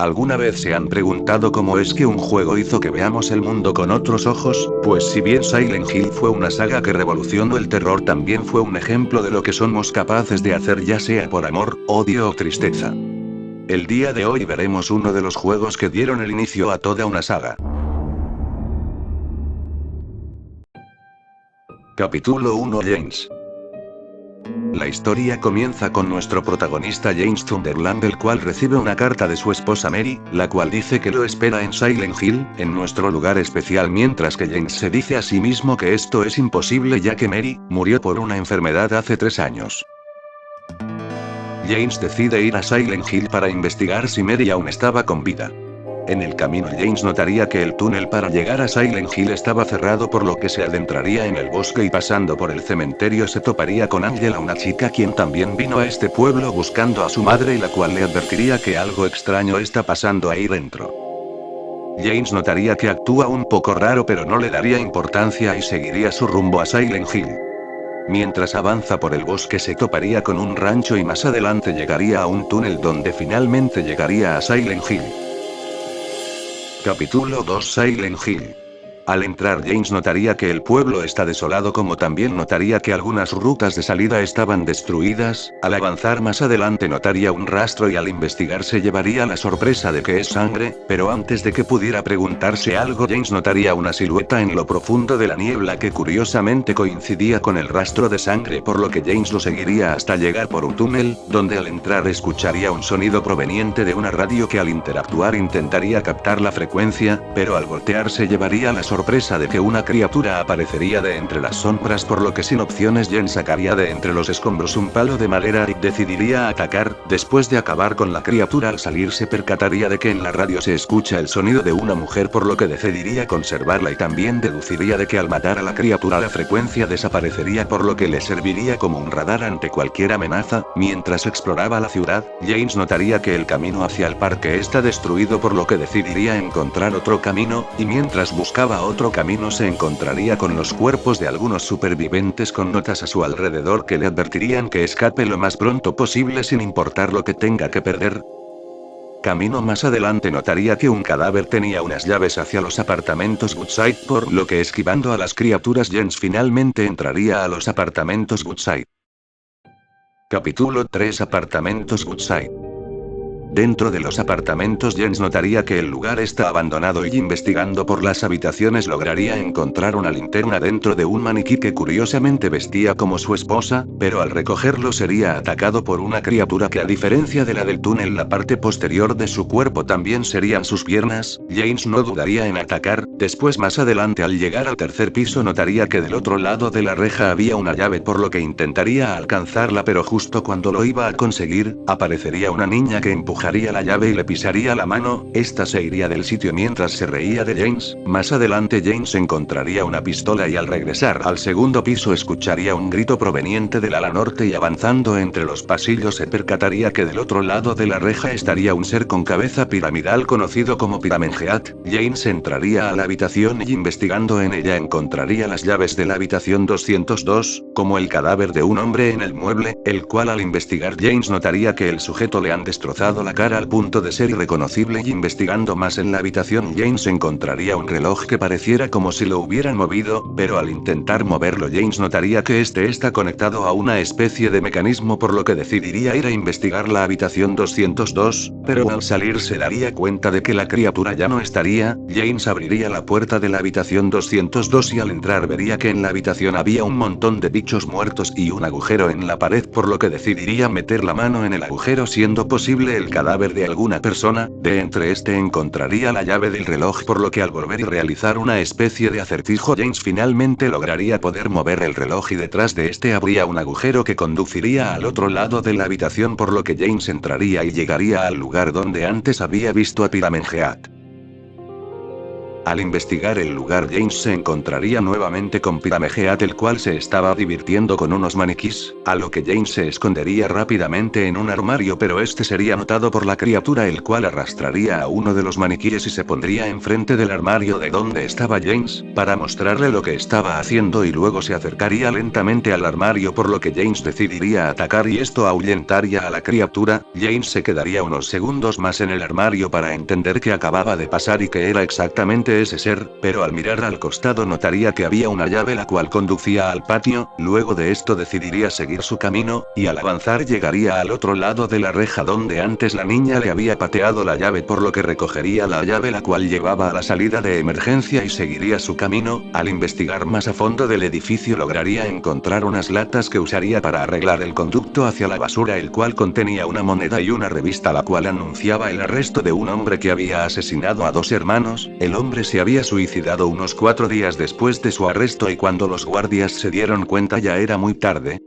¿Alguna vez se han preguntado cómo es que un juego hizo que veamos el mundo con otros ojos? Pues si bien Silent Hill fue una saga que revolucionó el terror, también fue un ejemplo de lo que somos capaces de hacer, ya sea por amor, odio o tristeza. El día de hoy veremos uno de los juegos que dieron el inicio a toda una saga. Capítulo 1. James. La historia comienza con nuestro protagonista James Sunderland, el cual recibe una carta de su esposa Mary, la cual dice que lo espera en Silent Hill, en nuestro lugar especial, mientras que James se dice a sí mismo que esto es imposible ya que Mary murió por una enfermedad hace 3 años. James decide ir a Silent Hill para investigar si Mary aún estaba con vida. En el camino James notaría que el túnel para llegar a Silent Hill estaba cerrado, por lo que se adentraría en el bosque y pasando por el cementerio se toparía con Angela, una chica quien también vino a este pueblo buscando a su madre y la cual le advertiría que algo extraño está pasando ahí dentro. James notaría que actúa un poco raro, pero no le daría importancia y seguiría su rumbo a Silent Hill. Mientras avanza por el bosque se toparía con un rancho y más adelante llegaría a un túnel donde finalmente llegaría a Silent Hill. Capítulo 2. Silent Hill. Al entrar James notaría que el pueblo está desolado, como también notaría que algunas rutas de salida estaban destruidas. Al avanzar más adelante notaría un rastro y al investigar se llevaría la sorpresa de que es sangre, pero antes de que pudiera preguntarse algo James notaría una silueta en lo profundo de la niebla que curiosamente coincidía con el rastro de sangre, por lo que James lo seguiría hasta llegar por un túnel, donde al entrar escucharía un sonido proveniente de una radio que al interactuar intentaría captar la frecuencia, pero al voltear se llevaría la sorpresa de que una criatura aparecería de entre las sombras, por lo que sin opciones James sacaría de entre los escombros un palo de madera y decidiría atacar. Después de acabar con la criatura, al salir se percataría de que en la radio se escucha el sonido de una mujer, por lo que decidiría conservarla y también deduciría de que al matar a la criatura la frecuencia desaparecería, por lo que le serviría como un radar ante cualquier amenaza. Mientras exploraba la ciudad, James notaría que el camino hacia el parque está destruido, por lo que decidiría encontrar otro camino, y mientras buscaba otro camino se encontraría con los cuerpos de algunos supervivientes con notas a su alrededor que le advertirían que escape lo más pronto posible sin importar lo que tenga que perder. Camino más adelante notaría que un cadáver tenía unas llaves hacia los apartamentos Woodside, por lo que esquivando a las criaturas James finalmente entraría a los apartamentos Woodside. Capítulo 3. Apartamentos Woodside. Dentro de los apartamentos James notaría que el lugar está abandonado y investigando por las habitaciones lograría encontrar una linterna dentro de un maniquí que curiosamente vestía como su esposa, pero al recogerlo sería atacado por una criatura que, a diferencia de la del túnel, la parte posterior de su cuerpo también serían sus piernas. James no dudaría en atacar. Después más adelante al llegar al tercer piso notaría que del otro lado de la reja había una llave, por lo que intentaría alcanzarla, pero justo cuando lo iba a conseguir, aparecería una niña que empujaría la llave y le pisaría la mano. Esta se iría del sitio mientras se reía de James. Más adelante James encontraría una pistola y al regresar al segundo piso escucharía un grito proveniente del ala norte y avanzando entre los pasillos se percataría que del otro lado de la reja estaría un ser con cabeza piramidal conocido como Piramengeat. James entraría a la habitación y investigando en ella encontraría las llaves de la habitación 202, como el cadáver de un hombre en el mueble, el cual al investigar James notaría que el sujeto le han destrozado la cara al punto de ser irreconocible, y investigando más en la habitación James encontraría un reloj que pareciera como si lo hubieran movido, pero al intentar moverlo James notaría que este está conectado a una especie de mecanismo, por lo que decidiría ir a investigar la habitación 202, pero al salir se daría cuenta de que la criatura ya no estaría. James abriría la puerta de la habitación 202 y al entrar vería que en la habitación había un montón de bichos muertos y un agujero en la pared, por lo que decidiría meter la mano en el agujero, siendo posible el cadáver de alguna persona. De entre este encontraría la llave del reloj, por lo que al volver y realizar una especie de acertijo James finalmente lograría poder mover el reloj y detrás de este habría un agujero que conduciría al otro lado de la habitación, por lo que James entraría y llegaría al lugar donde antes había visto a Piramengeat. Al investigar el lugar, James se encontraría nuevamente con Piramejeat, el cual se estaba divirtiendo con unos maniquís, a lo que James se escondería rápidamente en un armario, pero este sería notado por la criatura, el cual arrastraría a uno de los maniquíes y se pondría enfrente del armario de donde estaba James, para mostrarle lo que estaba haciendo, y luego se acercaría lentamente al armario, por lo que James decidiría atacar y esto ahuyentaría a la criatura. James se quedaría unos segundos más en el armario para entender qué acababa de pasar y que era exactamente ese ser, pero al mirar al costado notaría que había una llave la cual conducía al patio. Luego de esto decidiría seguir su camino, y al avanzar llegaría al otro lado de la reja donde antes la niña le había pateado la llave, por lo que recogería la llave la cual llevaba a la salida de emergencia y seguiría su camino. Al investigar más a fondo del edificio lograría encontrar unas latas que usaría para arreglar el conducto hacia la basura, el cual contenía una moneda y una revista la cual anunciaba el arresto de un hombre que había asesinado a 2 hermanos. El hombre se había suicidado unos 4 días después de su arresto, y cuando los guardias se dieron cuenta ya era muy tarde.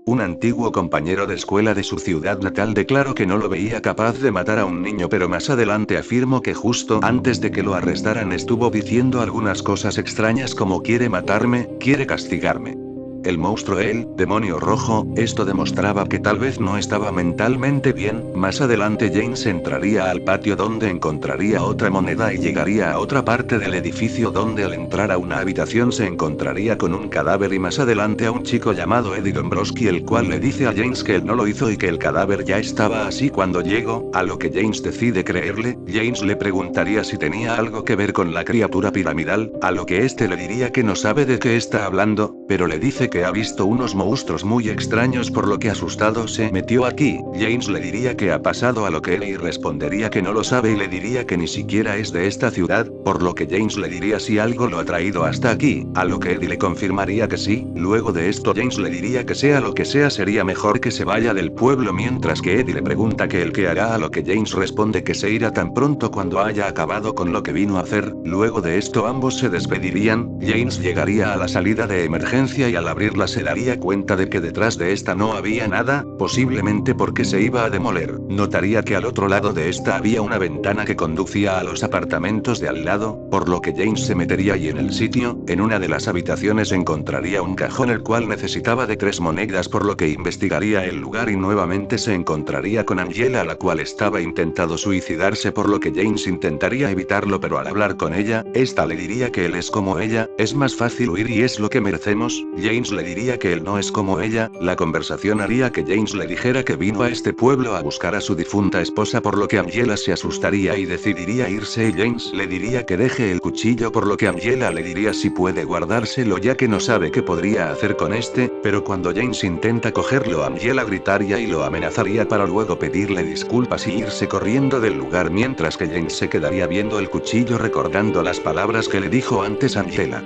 Un antiguo compañero de escuela de su ciudad natal declaró que no lo veía capaz de matar a un niño, pero más adelante afirmó que justo antes de que lo arrestaran estuvo diciendo algunas cosas extrañas como quiere matarme, quiere castigarme. El monstruo, el demonio rojo, esto demostraba que tal vez no estaba mentalmente bien. Más adelante James entraría al patio donde encontraría otra moneda y llegaría a otra parte del edificio donde al entrar a una habitación se encontraría con un cadáver y más adelante a un chico llamado Eddie Dombrowski, el cual le dice a James que él no lo hizo y que el cadáver ya estaba así cuando llegó, a lo que James decide creerle. James le preguntaría si tenía algo que ver con la criatura piramidal, a lo que este le diría que no sabe de qué está hablando, pero le dice que ha visto unos monstruos muy extraños, por lo que asustado se metió aquí. James le diría que ha pasado, a lo que Eddie respondería que no lo sabe y le diría que ni siquiera es de esta ciudad, por lo que James le diría si algo lo ha traído hasta aquí, a lo que Eddie le confirmaría que sí. Luego de esto James le diría que sea lo que sea sería mejor que se vaya del pueblo, mientras que Eddie le pregunta que el que hará, a lo que James responde que se irá tan pronto cuando haya acabado con lo que vino a hacer. Luego de esto ambos se despedirían. James llegaría a la salida de emergencia y al abrirla se daría cuenta de que detrás de esta no había nada, posiblemente porque se iba a demoler. Notaría que al otro lado de esta había una ventana que conducía a los apartamentos de al lado, por lo que James se metería y en el sitio, en una de las habitaciones encontraría un cajón el cual necesitaba de 3 monedas, por lo que investigaría el lugar y nuevamente se encontraría con Angela, la cual estaba intentando suicidarse, por lo que James intentaría evitarlo, pero al hablar con ella, esta le diría que él es como ella, es más fácil huir y es lo que merecemos. James le diría que él no es como ella. La conversación haría que James le dijera que vino a este pueblo a buscar a su difunta esposa, por lo que Angela se asustaría y decidiría irse, y James le diría que deje el cuchillo, por lo que Angela le diría si puede guardárselo ya que no sabe qué podría hacer con este, pero cuando James intenta cogerlo Angela gritaría y lo amenazaría para luego pedirle disculpas y irse corriendo del lugar, mientras que James se quedaría viendo el cuchillo recordando las palabras que le dijo antes Angela.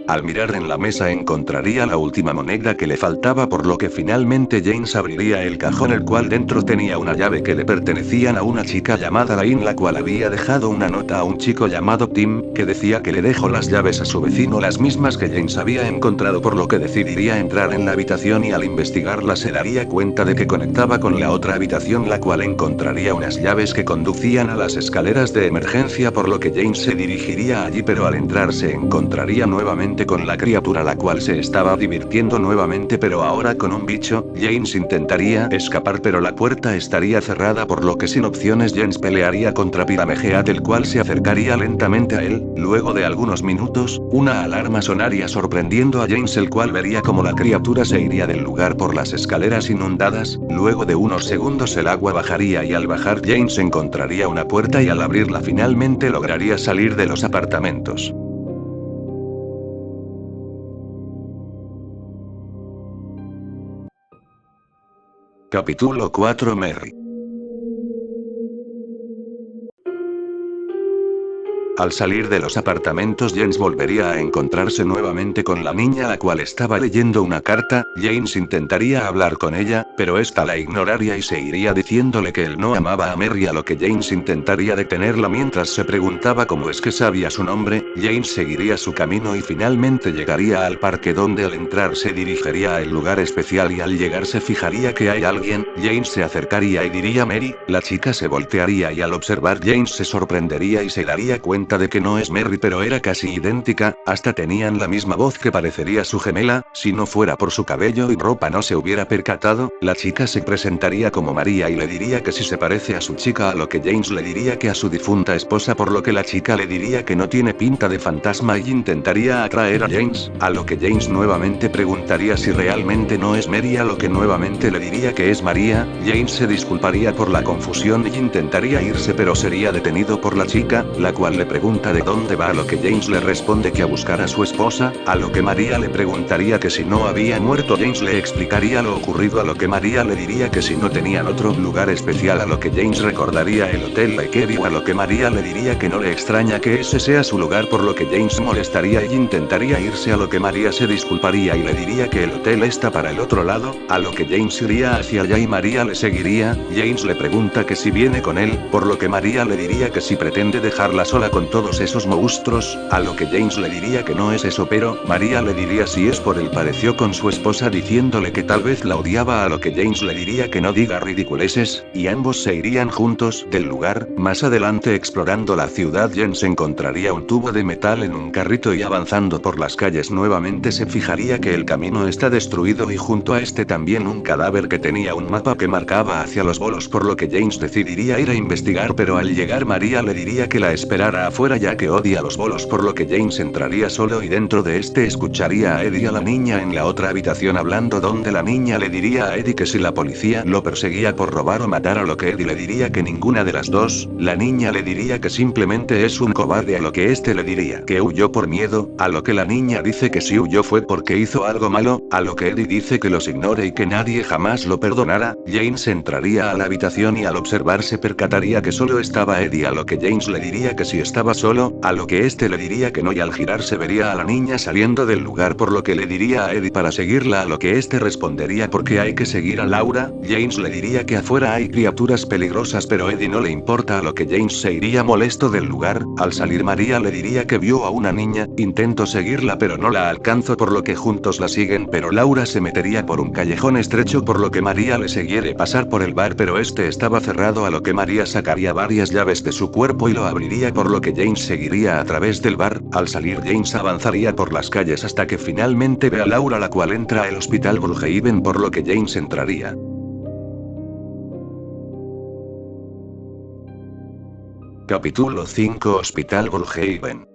Al mirar en la mesa encontraría la última moneda que le faltaba, por lo que finalmente James abriría el cajón, el cual dentro tenía una llave que le pertenecían a una chica llamada Lane, la cual había dejado una nota a un chico llamado Tim, que decía que le dejó las llaves a su vecino, las mismas que James había encontrado, por lo que decidiría entrar en la habitación y al investigarla se daría cuenta de que conectaba con la otra habitación, la cual encontraría unas llaves que conducían a las escaleras de emergencia, por lo que James se dirigiría allí, pero al entrar se encontraría nuevamente con la criatura, la cual se estaba divirtiendo nuevamente, pero ahora con un bicho. James intentaría escapar, pero la puerta estaría cerrada, por lo que sin opciones James pelearía contra Piramejeat, el cual se acercaría lentamente a él. Luego de algunos minutos, una alarma sonaría sorprendiendo a James, el cual vería como la criatura se iría del lugar por las escaleras inundadas. Luego de unos segundos el agua bajaría y al bajar James encontraría una puerta y al abrirla finalmente lograría salir de los apartamentos. Capítulo 4. Merry. Al salir de los apartamentos James volvería a encontrarse nuevamente con la niña, la cual estaba leyendo una carta. James intentaría hablar con ella, pero esta la ignoraría y se iría diciéndole que él no amaba a Merry, a lo que James intentaría detenerla mientras se preguntaba cómo es que sabía su nombre. James seguiría su camino y finalmente llegaría al parque donde al entrar se dirigiría al lugar especial y al llegar se fijaría que hay alguien. James se acercaría y diría Mary, la chica se voltearía y al observar James se sorprendería y se daría cuenta de que no es Mary pero era casi idéntica, hasta tenían la misma voz que parecería su gemela. Si no fuera por su cabello y ropa no se hubiera percatado, la chica se presentaría como María y le diría que si se parece a su chica, a lo que James le diría que a su difunta esposa, por lo que la chica le diría que no tiene pinta de fantasma y intentaría atraer a James, a lo que James nuevamente preguntaría si realmente no es Mary, a lo que nuevamente le diría que es María. James se disculparía por la confusión y intentaría irse pero sería detenido por la chica, la cual le pregunta de dónde va, a lo que James le responde que a buscar a su esposa, a lo que María le preguntaría que si no había muerto. James le explicaría lo ocurrido, a lo que María le diría que si no tenían otro lugar especial, a lo que James recordaría el hotel Lakeview, a lo que María le diría que no le extraña que ese sea su lugar, por lo que James molestaría y intentaría irse, a lo que María se disculparía y le diría que el hotel está para el otro lado, a lo que James iría hacia allá y María le seguiría. James le pregunta que si viene con él, por lo que María le diría que si pretende dejarla sola con todos esos monstruos, a lo que James le diría que no es eso, pero María le diría si es por él. Pareció con su esposa diciéndole que tal vez la odiaba, a lo que James le diría que no diga ridiculeces, y ambos se irían juntos del lugar. Más adelante, explorando la ciudad, James encontraría un tubo de metal en un carrito y avanzando por las calles nuevamente se fijaría que el camino está destruido y junto a este también un cadáver que tenía un mapa que marcaba hacia los bolos, por lo que James decidiría ir a investigar, pero al llegar María le diría que la esperara afuera ya que odia los bolos, por lo que James entraría solo y dentro de este escucharía a Eddie y a la niña en la otra habitación hablando, donde la niña le diría a Eddie que si la policía lo perseguía por robar o matar, a lo que Eddie le diría que ninguna de las dos. La niña le diría que simplemente es un cobarde, a lo que este le diría que huyó por miedo, a lo que la niña dice que si huyó fue porque hizo algo malo, a lo que Eddie dice que los ignore y que nadie jamás lo perdonará. James entraría a la habitación y al observar se percataría que solo estaba Eddie, a lo que James le diría que si estaba solo, a lo que este le diría que no, y al girar se vería a la niña saliendo del lugar, por lo que le diría a Eddie para seguirla, a lo que este respondería porque hay que seguir a Laura. James le diría que afuera hay criaturas peligrosas pero Eddie no le importa, a lo que James se iría molesto del lugar. Al salir María le diría que vio a una niña, intento seguirla pero no la alcanzo, por lo que juntos la siguen, pero Laura se metería por un callejón estrecho, por lo que María le seguiría pasar por el bar pero este estaba cerrado, a lo que María sacaría varias llaves de su cuerpo y lo abriría, por lo que James seguiría a través del bar. Al salir James avanzaría por las calles hasta que finalmente ve a Laura, la cual entra al hospital Brookhaven, por lo que James entraría. Capítulo 5. Hospital Brookhaven.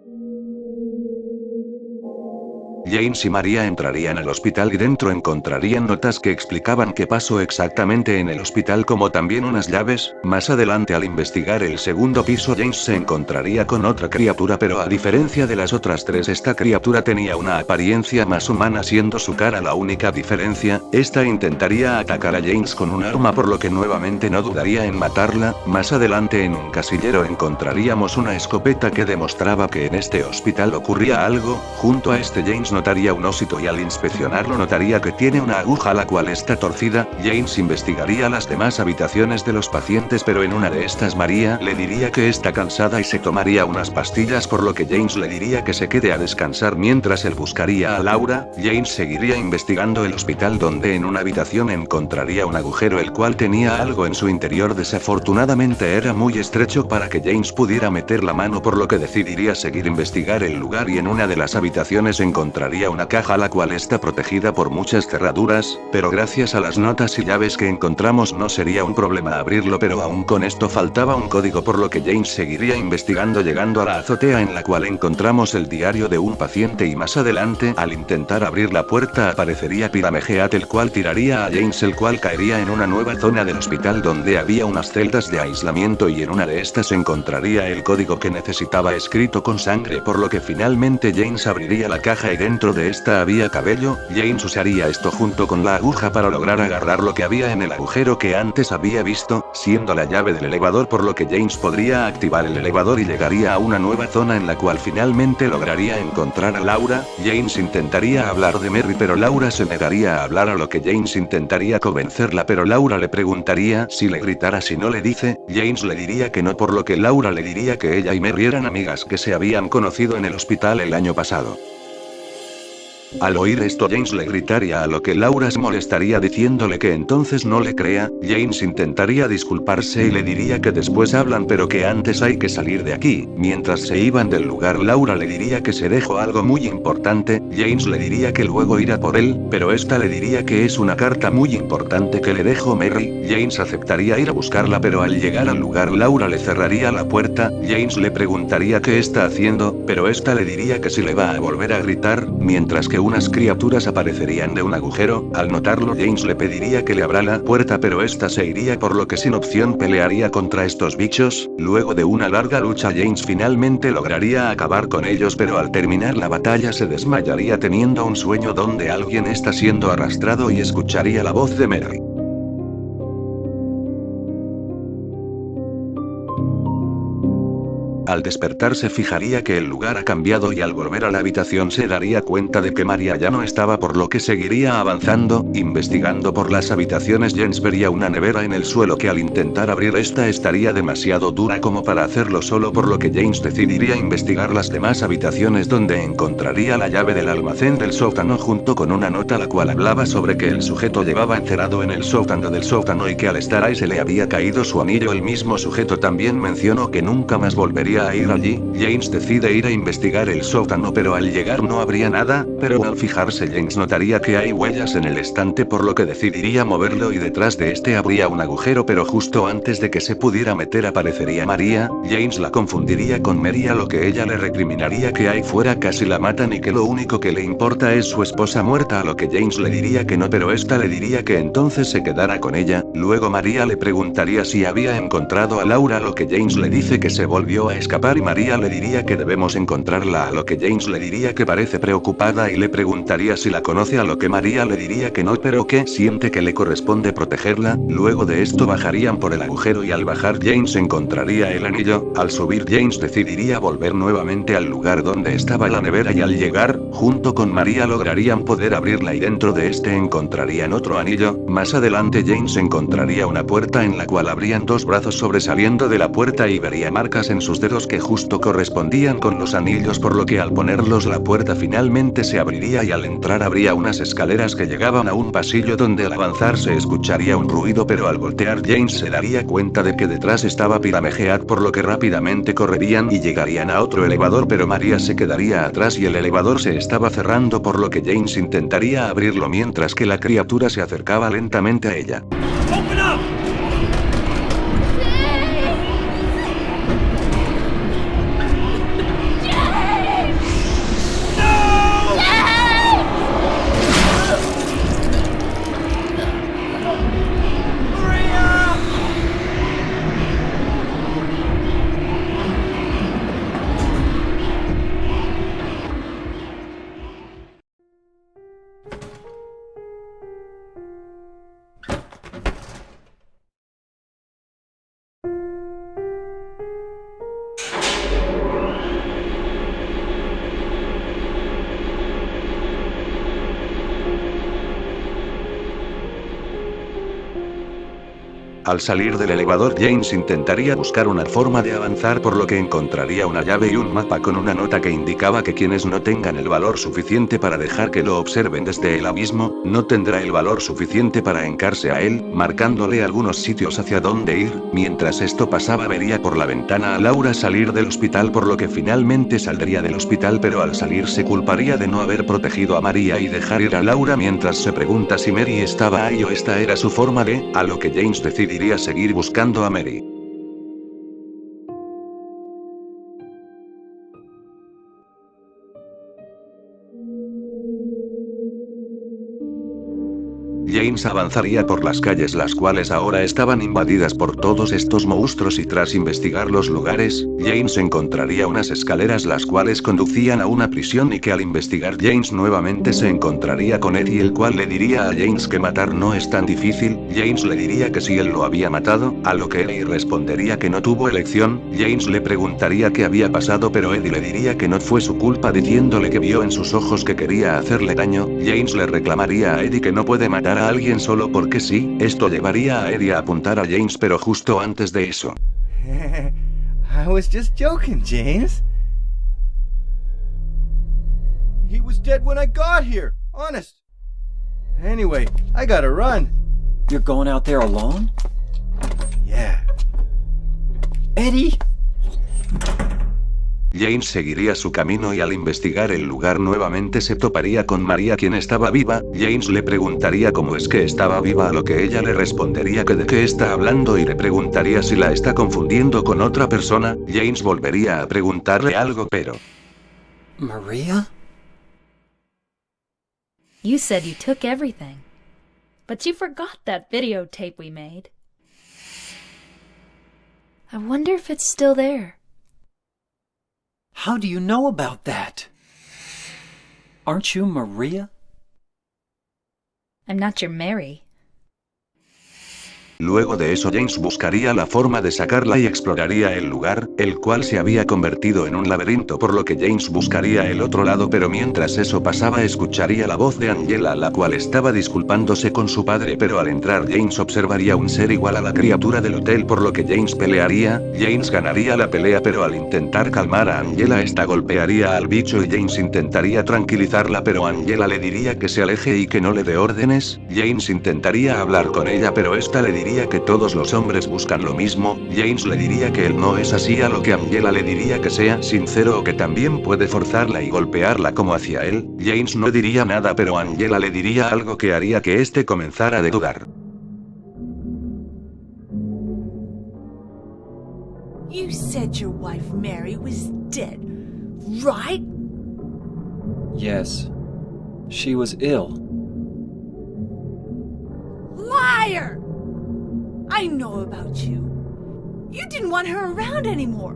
James y María entrarían al hospital y dentro encontrarían notas que explicaban qué pasó exactamente en el hospital, como también unas llaves. Más adelante, al investigar el segundo piso, James se encontraría con otra criatura, pero a diferencia de las otras tres, esta criatura tenía una apariencia más humana, siendo su cara la única diferencia. Esta intentaría atacar a James con un arma, por lo que nuevamente no dudaría en matarla. Más adelante, en un casillero encontraríamos una escopeta que demostraba que en este hospital ocurría algo. Junto a este, James notaría un ósito y al inspeccionarlo notaría que tiene una aguja la cual está torcida. James investigaría las demás habitaciones de los pacientes, pero en una de estas María le diría que está cansada y se tomaría unas pastillas, por lo que James le diría que se quede a descansar mientras él buscaría a Laura. James seguiría investigando el hospital, donde en una habitación encontraría un agujero el cual tenía algo en su interior. Desafortunadamente era muy estrecho para que James pudiera meter la mano, por lo que decidiría seguir investigar el lugar y en una de las habitaciones encontraría una caja la cual está protegida por muchas cerraduras, pero gracias a las notas y llaves que encontramos no sería un problema abrirlo, pero aún con esto faltaba un código, por lo que James seguiría investigando llegando a la azotea en la cual encontramos el diario de un paciente y más adelante al intentar abrir la puerta aparecería Pyramid, el cual tiraría a James, el cual caería en una nueva zona del hospital donde había unas celdas de aislamiento y en una de estas encontraría el código que necesitaba escrito con sangre, por lo que finalmente James abriría la caja y dentro dentro de esta había cabello. James usaría esto junto con la aguja para lograr agarrar lo que había en el agujero que antes había visto, siendo la llave del elevador, por lo que James podría activar el elevador y llegaría a una nueva zona en la cual finalmente lograría encontrar a Laura. James intentaría hablar de Mary, pero Laura se negaría a hablar, a lo que James intentaría convencerla, pero Laura le preguntaría si le gritara si no le dice. James le diría que no, por lo que Laura le diría que ella y Mary eran amigas que se habían conocido en el hospital el año pasado. Al oír esto, James le gritaría, a lo que Laura se molestaría diciéndole que entonces no le crea. James intentaría disculparse y le diría que después hablan, pero que antes hay que salir de aquí. Mientras se iban del lugar, Laura le diría que se dejó algo muy importante. James le diría que luego irá por él, pero esta le diría que es una carta muy importante que le dejó Mary. James aceptaría ir a buscarla, pero al llegar al lugar Laura le cerraría la puerta. James le preguntaría qué está haciendo, pero esta le diría que si le va a volver a gritar, mientras que unas criaturas aparecerían de un agujero. Al notarlo, James le pediría que le abra la puerta, pero esta se iría, por lo que sin opción pelearía contra estos bichos. Luego de una larga lucha, James finalmente lograría acabar con ellos, pero al terminar la batalla se desmayaría teniendo un sueño donde alguien está siendo arrastrado y escucharía la voz de Mary. Al despertar se fijaría que el lugar ha cambiado y al volver a la habitación se daría cuenta de que María ya no estaba, por lo que seguiría avanzando, investigando por las habitaciones. James vería una nevera en el suelo que al intentar abrir esta estaría demasiado dura como para hacerlo solo, por lo que James decidiría investigar las demás habitaciones, donde encontraría la llave del almacén del sótano junto con una nota la cual hablaba sobre que el sujeto llevaba encerrado en el sótano del sótano y que al estar ahí se le había caído su anillo. El mismo sujeto también mencionó que nunca más volvería a ir allí. James decide ir a investigar el sótano, pero al llegar no habría nada, pero al fijarse James notaría que hay huellas en el estante, por lo que decidiría moverlo y detrás de este habría un agujero, pero justo antes de que se pudiera meter aparecería María. James la confundiría con Mary, a lo que ella le recriminaría que ahí fuera casi la matan y que lo único que le importa es su esposa muerta, a lo que James le diría que no, pero esta le diría que entonces se quedara con ella. Luego María le preguntaría si había encontrado a Laura, a lo que James le dice que se volvió a escapar y María le diría que debemos encontrarla, a lo que James le diría que parece preocupada y le preguntaría si la conoce, a lo que María le diría que no, pero que siente que le corresponde protegerla. Luego de esto bajarían por el agujero y al bajar James encontraría el anillo. Al subir James decidiría volver nuevamente al lugar donde estaba la nevera y al llegar, junto con María lograrían poder abrirla y dentro de este encontrarían otro anillo. Más adelante James encontraría una puerta en la cual habrían dos brazos sobresaliendo de la puerta y vería marcas en sus dedos que justo correspondían con los anillos, por lo que al ponerlos la puerta finalmente se abriría y al entrar habría unas escaleras que llegaban a un pasillo donde al avanzar se escucharía un ruido, pero al voltear James se daría cuenta de que detrás estaba Pyramid, por lo que rápidamente correrían y llegarían a otro elevador, pero María se quedaría atrás y el elevador se estaba cerrando, por lo que James intentaría abrirlo mientras que la criatura se acercaba lentamente a ella. Open up! Al salir del elevador James intentaría buscar una forma de avanzar, por lo que encontraría una llave y un mapa con una nota que indicaba que quienes no tengan el valor suficiente para dejar que lo observen desde el abismo, no tendrá el valor suficiente para hincarse a él, marcándole algunos sitios hacia dónde ir. Mientras esto pasaba vería por la ventana a Laura salir del hospital, por lo que finalmente saldría del hospital, pero al salir se culparía de no haber protegido a María y dejar ir a Laura, mientras se pregunta si Mary estaba ahí o esta era su forma de, a lo que James decidiría seguir buscando a Mary. James avanzaría por las calles las cuales ahora estaban invadidas por todos estos monstruos y tras investigar los lugares, James encontraría unas escaleras las cuales conducían a una prisión y que al investigar James nuevamente se encontraría con Eddie el cual le diría a James que matar no es tan difícil, James le diría que si él lo había matado, a lo que Eddie respondería que no tuvo elección, James le preguntaría qué había pasado pero Eddie le diría que no fue su culpa diciéndole que vio en sus ojos que quería hacerle daño, James le reclamaría a Eddie que no puede matar a alguien solo porque sí, esto llevaría a Eddie a apuntar a James pero justo antes de eso. I was just joking, James. He was dead when I got here, honest. Anyway, I gotta run. You're going out there alone? Yeah. Eddie? James seguiría su camino y al investigar el lugar nuevamente se toparía con María quien estaba viva, James le preguntaría cómo es que estaba viva a lo que ella le respondería que de qué está hablando y le preguntaría si la está confundiendo con otra persona, James volvería a preguntarle algo pero... Maria? You said you took everything, but you forgot that videotape we made. I wonder if it's still there. How do you know about that? Aren't you Maria? I'm not your Mary. Luego de eso James buscaría la forma de sacarla y exploraría el lugar, el cual se había convertido en un laberinto por lo que James buscaría el otro lado pero mientras eso pasaba escucharía la voz de Angela la cual estaba disculpándose con su padre pero al entrar James observaría un ser igual a la criatura del hotel por lo que James pelearía, James ganaría la pelea pero al intentar calmar a Angela esta golpearía al bicho y James intentaría tranquilizarla pero Angela le diría que se aleje y que no le dé órdenes, James intentaría hablar con ella pero esta le diría que todos los hombres buscan lo mismo, James le diría que él no es así a lo que Angela le diría que sea sincero o que también puede forzarla y golpearla como hacia él, James no diría nada pero Angela le diría algo que haría que este comenzara a dudar. You said your wife Mary was dead, right? Yes. She was ill. Liar! I know about you. You didn't want her around anymore.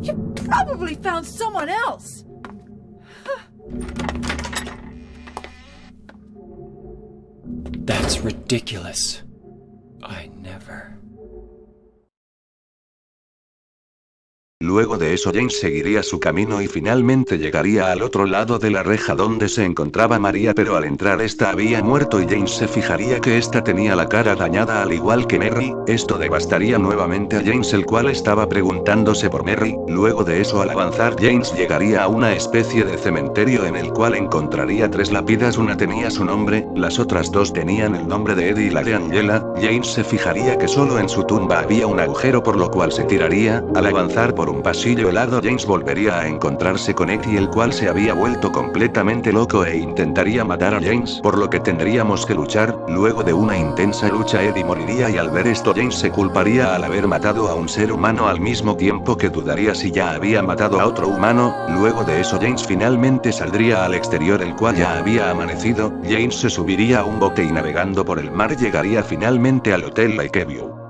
You probably found someone else. That's ridiculous. I never... Luego de eso James seguiría su camino y finalmente llegaría al otro lado de la reja donde se encontraba María pero al entrar esta había muerto y James se fijaría que esta tenía la cara dañada al igual que Mary, esto devastaría nuevamente a James el cual estaba preguntándose por Mary, luego de eso al avanzar James llegaría a una especie de cementerio en el cual encontraría 3 lápidas, una tenía su nombre, las otras 2 tenían el nombre de Eddie y la de Angela, James se fijaría que solo en su tumba había un agujero por lo cual se tiraría, al avanzar por un pasillo helado James volvería a encontrarse con Eddie el cual se había vuelto completamente loco e intentaría matar a James por lo que tendríamos que luchar, luego de una intensa lucha Eddie moriría y al ver esto James se culparía al haber matado a un ser humano al mismo tiempo que dudaría si ya había matado a otro humano, luego de eso James finalmente saldría al exterior el cual ya había amanecido, James se subiría a un bote y navegando por el mar llegaría finalmente al Hotel Lakeview.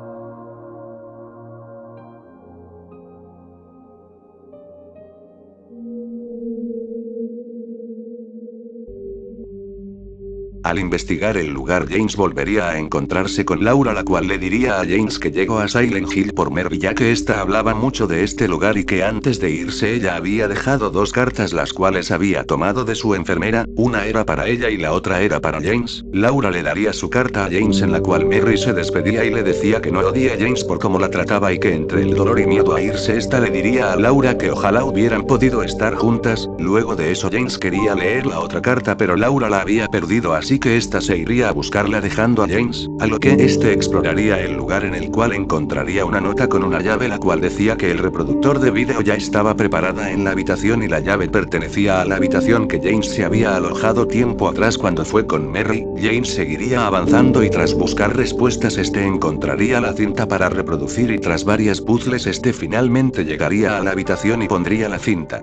Al investigar el lugar James volvería a encontrarse con Laura la cual le diría a James que llegó a Silent Hill por Mary ya que ésta hablaba mucho de este lugar y que antes de irse ella había dejado 2 cartas las cuales había tomado de su enfermera, una era para ella y la otra era para James, Laura le daría su carta a James en la cual Mary se despedía y le decía que no odia a James por cómo la trataba y que entre el dolor y miedo a irse esta le diría a Laura que ojalá hubieran podido estar juntas, luego de eso James quería leer la otra carta pero Laura la había perdido así que ésta se iría a buscarla dejando a James, a lo que este exploraría el lugar en el cual encontraría una nota con una llave la cual decía que el reproductor de vídeo ya estaba preparada en la habitación y la llave pertenecía a la habitación que James se había alojado tiempo atrás cuando fue con Mary, James seguiría avanzando y tras buscar respuestas este encontraría la cinta para reproducir y tras varias puzzles este finalmente llegaría a la habitación y pondría la cinta.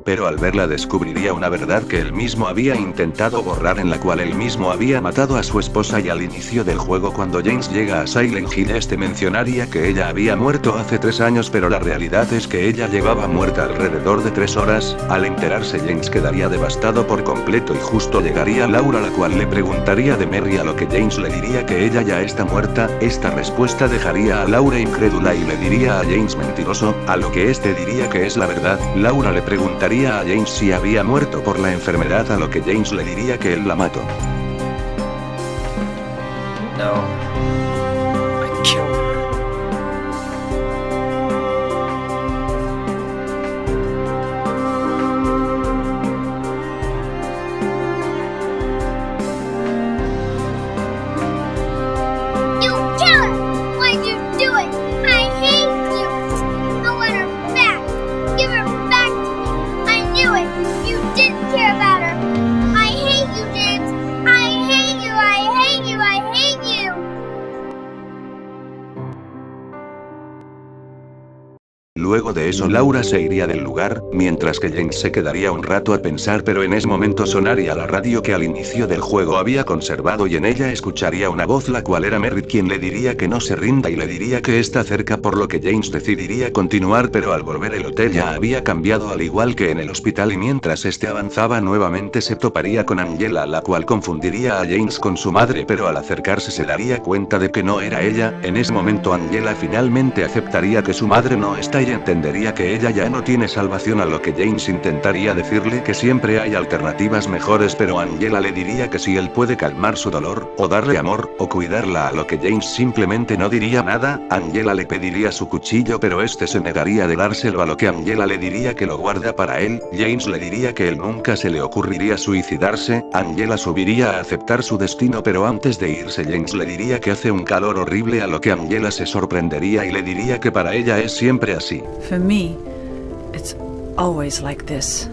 pero al verla descubriría una verdad que él mismo había intentado borrar, en la cual él mismo había matado a su esposa, y al inicio del juego cuando James llega a Silent Hill mencionaría que ella había muerto hace 3 años, pero la realidad es que ella llevaba muerta alrededor de 3 horas. Al enterarse, James quedaría devastado por completo y justo llegaría Laura, la cual le preguntaría de Mary, a lo que James le diría que ella ya está muerta. Esta respuesta dejaría a Laura incrédula y le diría a James mentiroso, a lo que este diría que es la verdad. Laura le preguntaría a James si había muerto por la enfermedad, a lo que James le diría que él la mató. No. I killed her. You killer! Why'd you do it? I hate you! I want her back! Give her back to me! I knew it! You didn't care about her! I hate you, James! I hate you! I hate you! I hate you! Luego de eso, Laura se iría del lugar, mientras que James se quedaría un rato a pensar, pero en ese momento sonaría la radio que al inicio del juego había conservado, y en ella escucharía una voz, la cual era Merritt, quien le diría que no se rinda y le diría que está cerca, por lo que James decidiría continuar, pero al volver el hotel ya había cambiado al igual que en el hospital, y mientras este avanzaba nuevamente se toparía con Angela, la cual confundiría a James con su madre, pero al acercarse se daría cuenta de que no era ella. En ese momento Angela finalmente aceptaría que su madre no está y entendería que ella ya no tiene salvación, a lo que James intentaría decirle que siempre hay alternativas mejores, pero Angela le diría que si él puede calmar su dolor, o darle amor, o cuidarla, a lo que James simplemente no diría nada. Angela le pediría su cuchillo, pero este se negaría de dárselo, a lo que Angela le diría que lo guarda para él. James le diría que él nunca se le ocurriría suicidarse. Angela subiría a aceptar su destino, pero antes de irse James le diría que hace un calor horrible, a lo que Angela se sorprendería y le diría que para ella es siempre así. For me, it's always like this.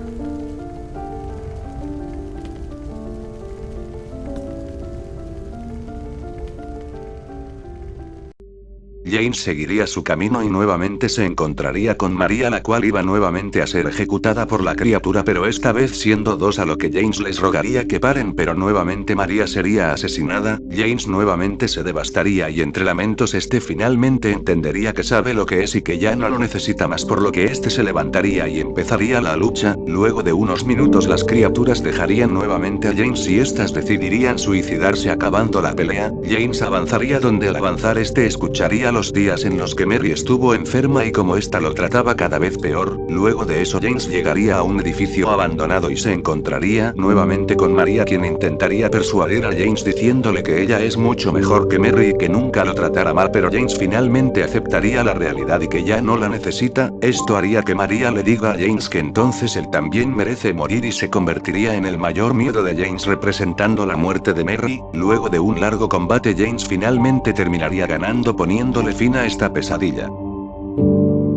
James seguiría su camino y nuevamente se encontraría con María, la cual iba nuevamente a ser ejecutada por la criatura, pero esta vez siendo 2, a lo que James les rogaría que paren, pero nuevamente María sería asesinada. James nuevamente se devastaría y entre lamentos finalmente entendería que sabe lo que es y que ya no lo necesita más, por lo que se levantaría y empezaría la lucha. Luego de unos minutos las criaturas dejarían nuevamente a James y estas decidirían suicidarse, acabando la pelea. James avanzaría donde al avanzar escucharía los días en los que Mary estuvo enferma y cómo esta lo trataba cada vez peor. Luego de eso James llegaría a un edificio abandonado y se encontraría nuevamente con María, quien intentaría persuadir a James diciéndole que ella es mucho mejor que Mary y que nunca lo tratará mal, pero James finalmente aceptaría la realidad y que ya no la necesita. Esto haría que María le diga a James que entonces él también merece morir y se convertiría en el mayor miedo de James, representando la muerte de Mary. Luego de un largo combate James finalmente terminaría ganando, poniéndole fin a esta pesadilla.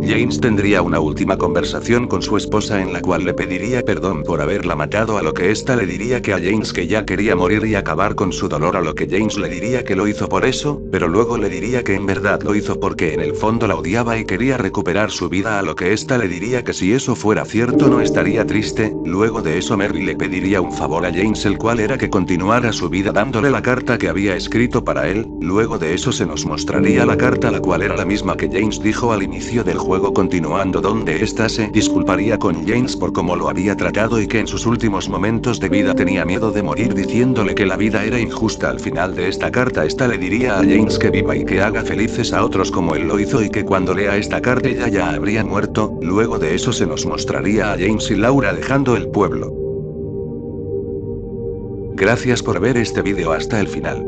James tendría una última conversación con su esposa en la cual le pediría perdón por haberla matado, a lo que ésta le diría que a James que ya quería morir y acabar con su dolor, a lo que James le diría que lo hizo por eso, pero luego le diría que en verdad lo hizo porque en el fondo la odiaba y quería recuperar su vida, a lo que ésta le diría que si eso fuera cierto no estaría triste. Luego de eso Mary le pediría un favor a James, el cual era que continuara su vida dándole la carta que había escrito para él. Luego de eso se nos mostraría la carta, la cual era la misma que James dijo al inicio del juego, continuando donde ésta se disculparía con James por cómo lo había tratado y que en sus últimos momentos de vida tenía miedo de morir, diciéndole que la vida era injusta. Al final de esta carta esta le diría a James que viva y que haga felices a otros como él lo hizo y que cuando lea esta carta ella ya habría muerto. Luego de eso se nos mostraría a James y Laura dejando el pueblo. Gracias por ver este vídeo hasta el final.